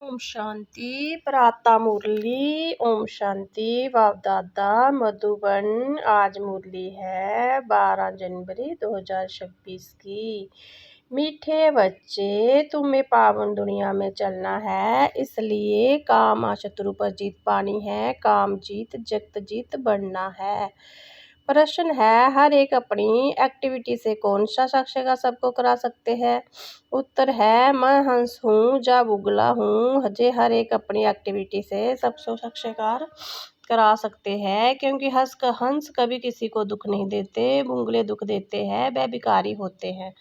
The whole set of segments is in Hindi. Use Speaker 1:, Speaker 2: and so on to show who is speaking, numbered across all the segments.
Speaker 1: ओम शांति। प्रातः मुरली। ओम शांति। बाप दादा मधुबन। आज मुरली है 12 जनवरी 2026 की। मीठे बच्चे, तुम्हें पावन दुनिया में चलना है, इसलिए काम शत्रु पर जीत पानी है, काम जीत जगत जीत बढ़ना है। प्रश्न है, हर एक अपनी एक्टिविटी से कौन सा साक्षात्कार सबको करा सकते हैं? उत्तर है, मैं हंस हूँ जा बुगला हूँ। जे हर एक अपनी एक्टिविटी से सबको साक्षात्कार करा सकते हैं, क्योंकि हंस कभी किसी को दुख नहीं देते, बुगले दुख देते हैं, वह भिखारी होते हैं।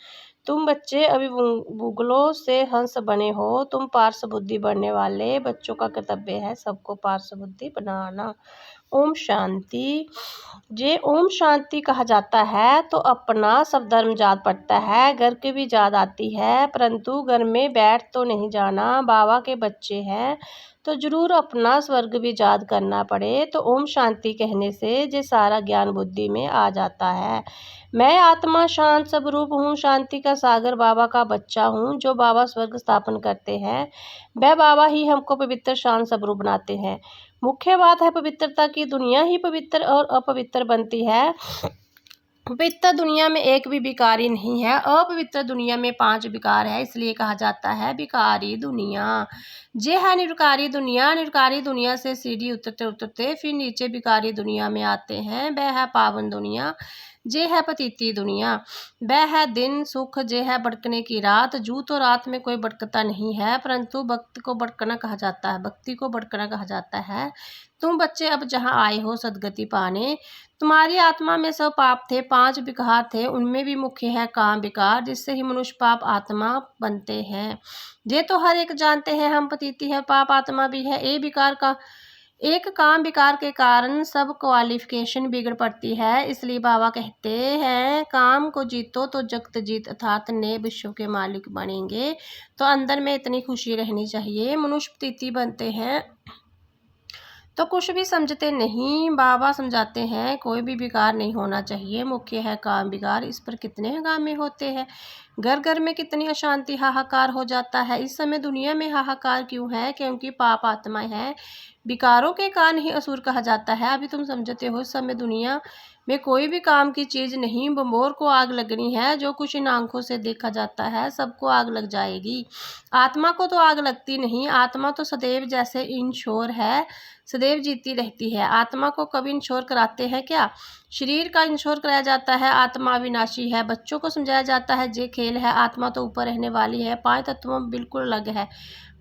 Speaker 1: तुम बच्चे अभी बुगलों से हंस बने हो, तुम पार्श्व बुद्धि बढ़ने वाले बच्चों का कर्तव्य है सबको पार्श्व बुद्धि बनाना। ओम शांति। जे ओम शांति कहा जाता है तो अपना सब धर्म याद पड़ता है, घर की भी याद आती है, परंतु घर में बैठ तो नहीं जाना। बाबा के बच्चे हैं तो जरूर अपना स्वर्ग भी याद करना पड़े। तो ओम शांति कहने से जे सारा ज्ञान बुद्धि में आ जाता है। मैं आत्मा शांत स्वरूप हूँ, शांति का सागर बाबा का बच्चा हूँ। जो बाबा स्वर्ग स्थापन करते हैं वह बाबा ही हमको पवित्र शांत स्वरूप बनाते हैं। मुख्य बात है पवित्रता की, दुनिया ही पवित्र और अपवित्र बनती है। पवित्र दुनिया में एक भी विकारी नहीं है, अपवित्र दुनिया में 5 विकार है, इसलिए कहा जाता है विकारी दुनिया। ये है निरकारी दुनिया। निरकारी दुनिया से सीढ़ी उतरते उतरते फिर नीचे विकारी दुनिया में आते हैं, वह है पावन दुनिया। जे है पतिती दुनिया, वह है दिन सुख। जे है भटकने की रात। जू तो रात में कोई भटकता नहीं है, परंतु भक्त को भटकना कहा जाता है, भक्ति को भटकना कहा जाता है। तुम बच्चे अब जहाँ आए हो सदगति पाने, तुम्हारी आत्मा में सब पाप थे, 5 विकार थे, उनमें भी मुख्य है काम विकार, जिससे ही मनुष्य पाप आत्मा बनते हैं। ये तो हर एक जानते हैं हम पतिती है, पाप आत्मा भी है। एक काम विकार के कारण सब क्वालिफिकेशन बिगड़ पड़ती है, इसलिए बाबा कहते हैं काम को जीतो तो जगत जीत, अर्थात नए विश्व के मालिक बनेंगे। तो अंदर में इतनी खुशी रहनी चाहिए। मनुष्य पतिती बनते हैं तो कुछ भी समझते नहीं, बाबा समझाते हैं कोई भी विकार नहीं होना चाहिए, मुख्य है काम विकार। इस पर कितने हंगामे होते हैं, घर घर में कितनी अशांति हाहाकार हो जाता है। इस समय दुनिया में हाहाकार क्यों है? क्योंकि पाप आत्माएं हैं, विकारों के कारण ही असुर कहा जाता है। अभी तुम समझते हो इस समय दुनिया में कोई भी काम की चीज़ नहीं, बंबोर को आग लगनी है। जो कुछ इन आंखों से देखा जाता है सबको आग लग जाएगी, आत्मा को तो आग लगती नहीं। आत्मा तो सदैव जैसे इंश्योर है, सदैव जीती रहती है। आत्मा को कभी इंश्योर कराते हैं क्या? शरीर का इंश्योर कराया जाता है, आत्मा विनाशी है। बच्चों को समझाया जाता है जे खेल है, आत्मा तो ऊपर रहने वाली है। 5 तत्वों में बिल्कुल अलग है,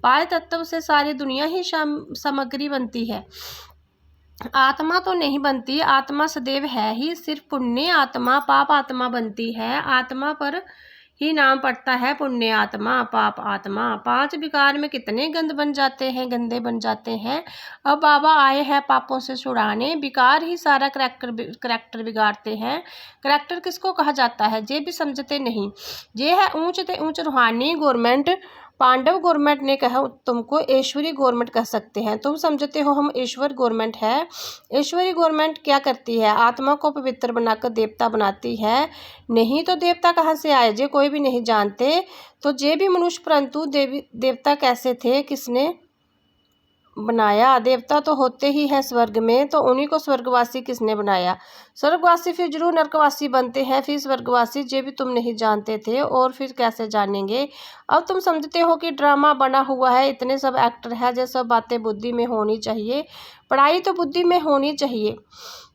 Speaker 1: 5 तत्व से सारी दुनिया ही सामग्री बनती है, आत्मा तो नहीं बनती। आत्मा सदैव है ही, सिर्फ पुण्य आत्मा पाप आत्मा बनती है। आत्मा पर ही नाम पड़ता है पुण्य आत्मा पाप आत्मा। 5 विकार में कितने गंद बन जाते हैं, गंदे बन जाते हैं। अब बाबा आए हैं पापों से छुड़ाने। विकार ही सारा करैक्टर बिगाड़ते हैं। करैक्टर किसको कहा जाता है ये भी समझते नहीं। ये है ऊंच से ऊंच रूहानी गवर्नमेंट। पांडव गवर्नमेंट ने कहा तुमको ऐश्वरी गवर्नमेंट कह सकते हैं। तुम समझते हो हम ईश्वर गवर्नमेंट है। ऐश्वरी गवर्नमेंट क्या करती है? आत्मा को पवित्र बनाकर देवता बनाती है। नहीं तो देवता कहाँ से आए जे कोई भी नहीं जानते। तो जे भी मनुष्य, परंतु देवता कैसे थे, किसने बनाया? देवता तो होते ही हैं स्वर्ग में, तो उन्हीं को स्वर्गवासी किसने बनाया? स्वर्गवासी फिर जरूर नरकवासी बनते हैं, फिर स्वर्गवासी। ये भी तुम नहीं जानते थे और फिर कैसे जानेंगे? अब तुम समझते हो कि ड्रामा बना हुआ है, इतने सब एक्टर है, जो सब बातें बुद्धि में होनी चाहिए। पढ़ाई तो बुद्धि में होनी चाहिए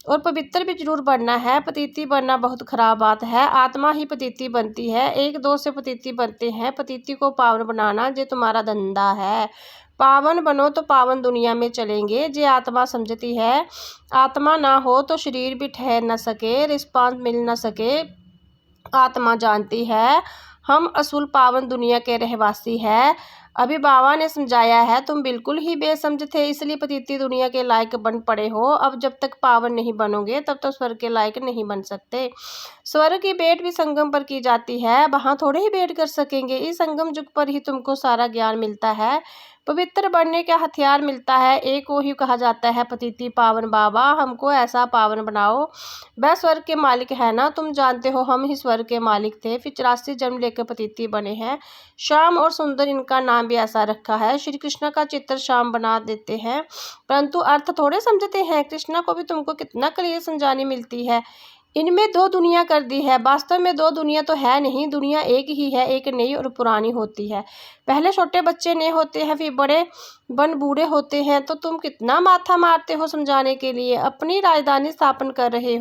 Speaker 1: और पवित्र भी जरूर बनना है। पतिती बनना बहुत खराब बात है, आत्मा ही पतिती बनती है, 1-2 से पतिती बनते हैं। पतिती को पावन बनाना जे तुम्हारा धंधा है। पावन बनो तो पावन दुनिया में चलेंगे। जे आत्मा समझती है आत्मा ना हो तो शरीर भी ठहर न सके, रिस्पांस मिल न सके। आत्मा जानती है हम असूल पावन दुनिया के रहवासी है। अभी बाबा ने समझाया है, तुम बिल्कुल ही बेसमझ थे, इसलिए पतिती दुनिया के लायक बन पड़े हो। अब जब तक पावन नहीं बनोगे तब तक स्वर्ग के लायक नहीं बन सकते। स्वर्ग की भेंट भी संगम पर की जाती है, वहाँ थोड़े ही भेंट कर सकेंगे। इस संगम युग पर ही तुमको सारा ज्ञान मिलता है। पवित्र बनने का हथियार मिलता है, एक को ही कहा जाता है पतिति पावन। बाबा हमको ऐसा पावन बनाओ, वह स्वर्ग के मालिक है ना, तुम जानते हो हम ही स्वर्ग के मालिक थे, फिर 84 जन्म लेकर पतिति बने हैं। श्याम और सुंदर इनका नाम भी ऐसा रखा है। श्री कृष्ण का चित्र श्याम बना देते हैं, परंतु अर्थ थोड़े समझते हैं। कृष्णा को भी तुमको कितना क्लियर समझानी मिलती है। इनमें दो दुनिया कर दी है, वास्तव में दो दुनिया तो है नहीं, दुनिया एक ही है, एक नई और पुरानी होती है। पहले छोटे बच्चे नए होते हैं, फिर बड़े बन बूढ़े होते हैं। तो तुम कितना माथा मारते हो समझाने के लिए। अपनी राजधानी स्थापन कर रहे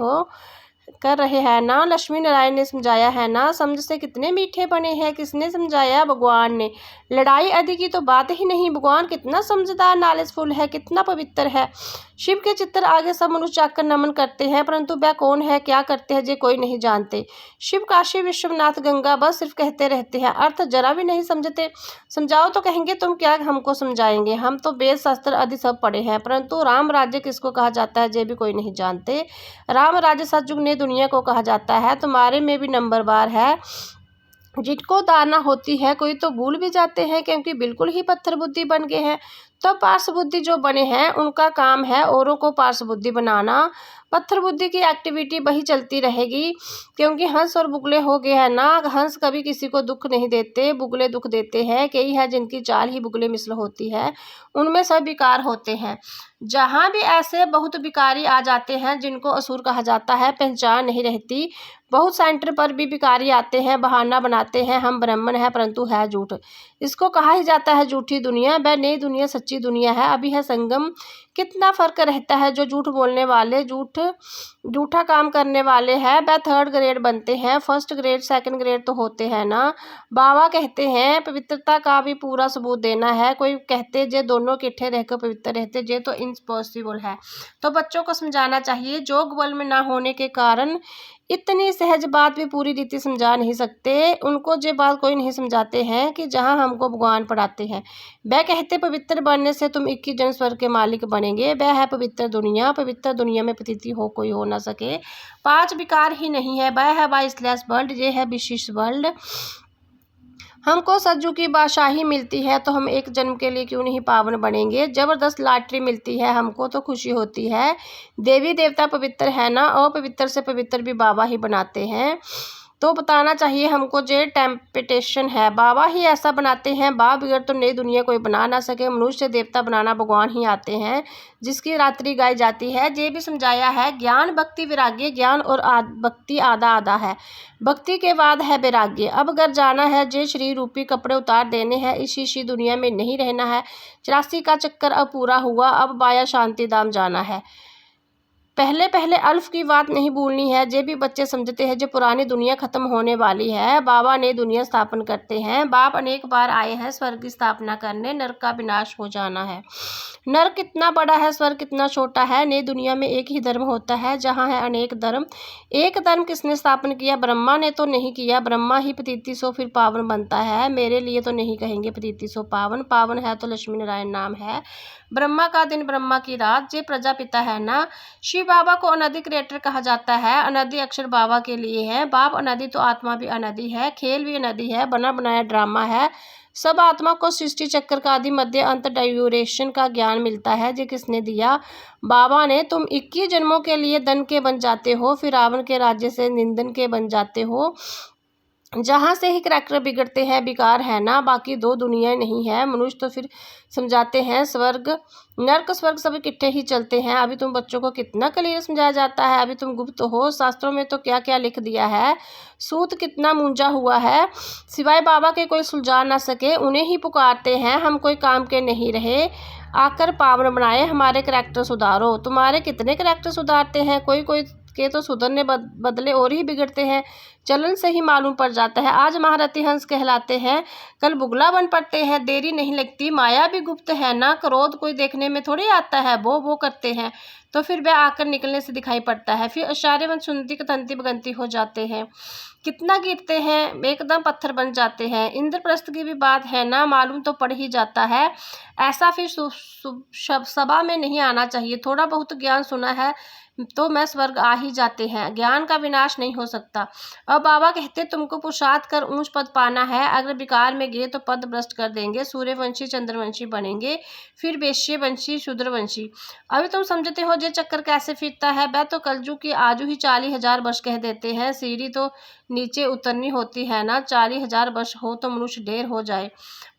Speaker 1: हैं ना, लक्ष्मी नारायण ने समझाया है ना, समझ से कितने मीठे बने हैं। किसने समझाया? भगवान ने। लड़ाई आदि की तो बात ही नहीं। भगवान कितना समझदार नॉलेजफुल है, कितना पवित्र है। शिव के चित्र आगे सब मनुष्य आकर नमन करते हैं, परंतु वह कौन है, क्या करते हैं, ये कोई नहीं जानते। शिव काशी विश्वनाथ गंगा बस सिर्फ कहते रहते हैं, अर्थ जरा भी नहीं समझते। समझाओ तो कहेंगे तुम क्या हमको समझाएंगे, हम तो वेद शास्त्र आदि सब पढ़े हैं। परंतु राम राज्य किसको कहा जाता है ये भी कोई नहीं जानते। राम राज्य सतयुग ने दुनिया को कहा जाता है। तुम्हारे में भी नंबरवार है, जिनको दाना होती है कोई तो भूल भी जाते हैं, क्योंकि बिल्कुल ही पत्थर बुद्धि बन गए हैं। तो पार्श्व बुद्धि जो बने हैं उनका काम है औरों को पार्श्व बुद्धि बनाना। पत्थर बुद्धि की एक्टिविटी वही चलती रहेगी, क्योंकि हंस और बुगले हो गए हैं ना। हंस कभी किसी को दुख नहीं देते, बुगले दुख देते हैं। कई है जिनकी चाल ही बुगले मिसल होती है, उनमें सब विकार होते हैं। जहाँ भी ऐसे बहुत विकारी आ जाते हैं जिनको असुर कहा जाता है, पहचान नहीं रहती। बहुत सेंटर पर भी भिखारी आते हैं, बहाना बनाते हैं हम ब्राह्मण हैं, परंतु है झूठ। इसको कहा ही जाता है झूठी दुनिया। वह नई दुनिया सच्ची दुनिया है, अभी है संगम। कितना फर्क रहता है। जो झूठ बोलने वाले, झूठा काम करने वाले हैं, वह थर्ड ग्रेड बनते हैं, फर्स्ट ग्रेड सेकंड ग्रेड तो होते हैं ना। बाबा कहते हैं पवित्रता का भी पूरा सबूत देना है। कोई कहते जे दोनों इकट्ठे रहकर पवित्र रहते, जे तो इम्पॉसिबल है। तो बच्चों को समझाना चाहिए, जोग बल में ना होने के कारण इतनी सहज बात भी पूरी रीति समझा नहीं सकते। उनको ये बात कोई नहीं समझाते हैं कि जहाँ हमको भगवान पढ़ाते हैं। वह कहते पवित्र बनने से तुम 21 जन्म स्वर्ग के मालिक बनेंगे। वह है पवित्र दुनिया, पवित्र दुनिया में पतिति हो कोई हो ना सके। 5 विकार ही नहीं है, वह है बाईसलैश वर्ल्ड, ये है विशिष्ट वर्ल्ड। हमको सज्जू की बादशाही मिलती है तो हम एक जन्म के लिए क्यों नहीं पावन बनेंगे। जबरदस्त लॉटरी मिलती है हमको तो खुशी होती है। देवी देवता पवित्र है ना, और पवित्र से पवित्र भी बाबा ही बनाते हैं। तो बताना चाहिए हमको जे टेम्पटेशन है, बाबा ही ऐसा बनाते हैं। बाप बिगड़ तो नई दुनिया कोई बना ना सके। मनुष्य देवता बनाना भगवान ही आते हैं, जिसकी रात्रि गाई जाती है। ये भी समझाया है ज्ञान भक्ति वैराग्य, ज्ञान और भक्ति आधा आधा है, भक्ति के बाद है वैराग्य। अब अगर जाना है जे शरीर रूपी कपड़े उतार देने हैं, इसी दुनिया में नहीं रहना है। 84 का चक्कर अब पूरा हुआ, अब बाया शांति धाम जाना है। पहले अल्फ की बात नहीं भूलनी है। जे भी बच्चे समझते हैं जो पुरानी दुनिया खत्म होने वाली है, बाबा ने दुनिया स्थापन करते हैं। बाप अनेक बार आए हैं स्वर्ग की स्थापना करने, नरक का विनाश हो जाना है। नरक कितना बड़ा है, स्वर्ग कितना छोटा है। नई दुनिया में एक ही धर्म होता है, जहाँ है अनेक धर्म। एक धर्म किसने स्थापन किया? ब्रह्मा ने तो नहीं किया। ब्रह्मा ही पतिति सो फिर पावन बनता है। मेरे लिए तो नहीं कहेंगे पतिति सो पावन, पावन है तो लक्ष्मी नारायण नाम है। ब्रह्मा का दिन ब्रह्मा की रात, जे प्रजापिता है ना। शिव बाबा को अनदि क्रिएटर कहा जाता है। अनदि अक्षर बाबा के लिए है। बाप अनदि तो आत्मा भी अनदि है, खेल भी अनदि है, बना बनाया ड्रामा है। सब आत्मा को सृष्टि चक्र का आदि मध्य अंत ड्यूरेशन का ज्ञान मिलता है। ये किसने दिया? बाबा ने। तुम 21 जन्मों के लिए धन के बन जाते हो, फिर रावण के राज्य से निंदन के बन जाते हो। जहाँ से ही करैक्टर बिगड़ते हैं, बेकार है ना। बाकी दो दुनिया नहीं है। मनुष्य तो फिर समझाते हैं स्वर्ग नर्क स्वर्ग सब इकट्ठे ही चलते हैं। अभी तुम बच्चों को कितना क्लियर समझाया जाता है, अभी तुम गुप्त हो। शास्त्रों में तो क्या क्या लिख दिया है। सूत कितना मूंझा हुआ है, सिवाय बाबा के कोई सुलझा ना सके। उन्हें ही पुकारते हैं, हम कोई काम के नहीं रहे। आकर पावन बनाए, हमारे करैक्टर सुधारो। तुम्हारे कितने करैक्टर सुधारते हैं, कोई कोई के तो सुधरने बदले और ही बिगड़ते हैं। चलन से ही मालूम पड़ जाता है। आज महारथी हंस कहलाते हैं, कल बुगला बन पड़ते हैं। देरी नहीं लगती, माया भी गुप्त है ना। क्रोध कोई देखने में थोड़ी आता है, वो करते हैं तो फिर वह आकर निकलने से दिखाई पड़ता है। फिर आचार्यवंत सुनती तंती बगंती हो जाते हैं, कितना गिरते हैं, एकदम पत्थर बन जाते हैं। इंद्रप्रस्थ की भी बात है ना, मालूम तो पड़ ही जाता है। ऐसा फिर सभा में नहीं आना चाहिए। थोड़ा बहुत ज्ञान सुना है तो मैं स्वर्ग आ ही जाते हैं, ज्ञान का विनाश नहीं हो सकता। अब बाबा कहते तुमको पुरुषार्थ कर ऊंच पद पाना है, अगर विकार में गए तो पद भ्रष्ट कर देंगे, सूर्यवंशी चंद्रवंशी बनेंगे, फिर वैश्यवंशी शूद्रवंशी। अभी तुम समझते हो ये चक्कर कैसे फिरता है। वह तो कलजुग की आजू ही 40,000 वर्ष कह देते हैं, सीढ़ी तो नीचे उतरनी होती है ना। 40,000 वर्ष हो तो मनुष्य ढेर हो जाए,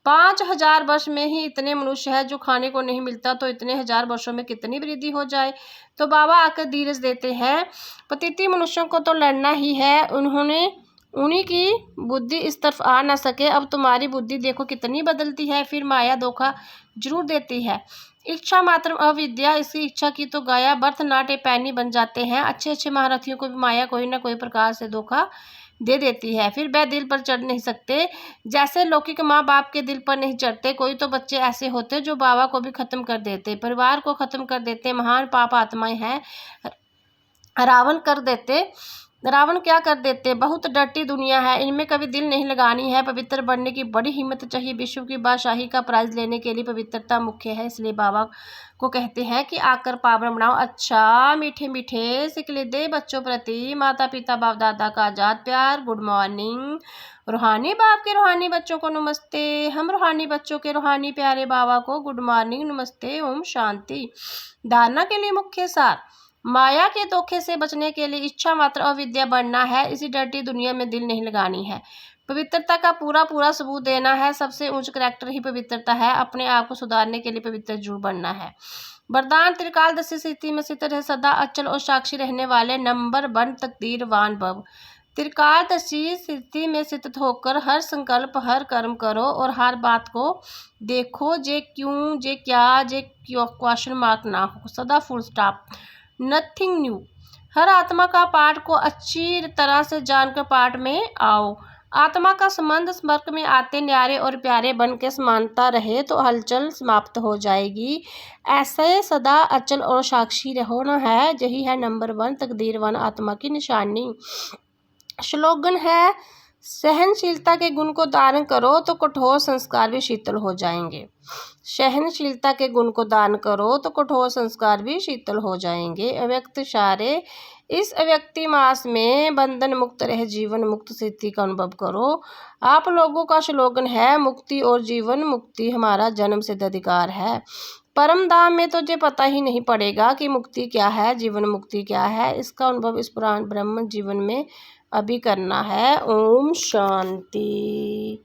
Speaker 1: 5,000 वर्ष में ही इतने मनुष्य है जो खाने को नहीं मिलता, तो इतने 1000 वर्षों में कितनी वृद्धि हो जाए। तो बाबा आकर धीरज देते हैं, पतिति मनुष्यों को तो लड़ना ही है, उन्हीं की बुद्धि इस तरफ आ ना सके। अब तुम्हारी बुद्धि देखो कितनी बदलती है। फिर माया धोखा जरूर देती है। इच्छा मात्र अविद्या, इसकी इच्छा की तो गाया बर्थ नाटे पैनी बन जाते हैं। अच्छे अच्छे महारथियों को भी माया कोई ना कोई प्रकार से धोखा दे देती है, फिर वह दिल पर चढ़ नहीं सकते। जैसे लौकिक माँ बाप के दिल पर नहीं चढ़ते, कोई तो बच्चे ऐसे होते जो बाबा को भी खत्म कर देते, परिवार को खत्म कर देते। महान पाप आत्माएं हैं, रावण क्या कर देते। बहुत डर्टी दुनिया है, इनमें कभी दिल नहीं लगानी है। पवित्र बनने की बड़ी हिम्मत चाहिए। विश्व की बादशाही का प्राइज लेने के लिए पवित्रता मुख्य है। इसलिए बाबा को कहते हैं कि आकर पावन बनाओ। अच्छा मीठे मीठे सिकले दे बच्चों प्रति माता पिता बाप दादा का आजाद प्यार। Good morning. रूहानी बाप के रूहानी बच्चों को नमस्ते। हम रूहानी बच्चों के रूहानी प्यारे बाबा को गुड मॉर्निंग नमस्ते। ओम शांति। धारणा के लिए मुख्य सार, माया के धोखे से बचने के लिए इच्छा मात्र अविद्या बनना है। इसी डर्टी दुनिया में दिल नहीं लगानी है। पवित्रता का पूरा पूरा सबूत देना है। सबसे ऊंच करैक्टर ही पवित्रता है। अपने आप को सुधारने के लिए पवित्र जरूर बनना है। वरदान त्रिकालदशी स्थिति में स्थित रहे, सदा अचल और साक्षी रहने वाले। नंबर 1 तकदीरवान भव। त्रिकालदशी स्थिति में स्थित होकर हर संकल्प हर कर्म करो और हर बात को देखो जे क्यों जे क्या जे क्वेश्चन मार्क ना हो, सदा फुल स्टॉप, नथिंग न्यू। हर आत्मा का पाठ को अच्छी तरह से जानकर पाठ में आओ। आत्मा का संबंध संपर्क में आते न्यारे और प्यारे बन के समानता रहे तो हलचल समाप्त हो जाएगी। ऐसे सदा अचल और साक्षी रहना है, यही है नंबर 1 तकदीरवान आत्मा की निशानी। स्लोगन है, सहनशीलता के गुण को धारण करो तो कठोर संस्कार भी शीतल हो जाएंगे। सहनशीलता के गुण को दान करो तो कठोर संस्कार भी शीतल हो जाएंगे। अव्यक्त सारे, इस अव्यक्ति मास में बंधन मुक्त रह जीवन मुक्त स्थिति का अनुभव करो। आप लोगों का स्लोगन है, मुक्ति और जीवन मुक्ति हमारा जन्म सिद्ध अधिकार है। परम धाम में तो ये पता ही नहीं पड़ेगा कि मुक्ति क्या है, जीवन मुक्ति क्या है। इसका अनुभव इस पुराण ब्रह्म जीवन में अभी करना है। ओम शांति।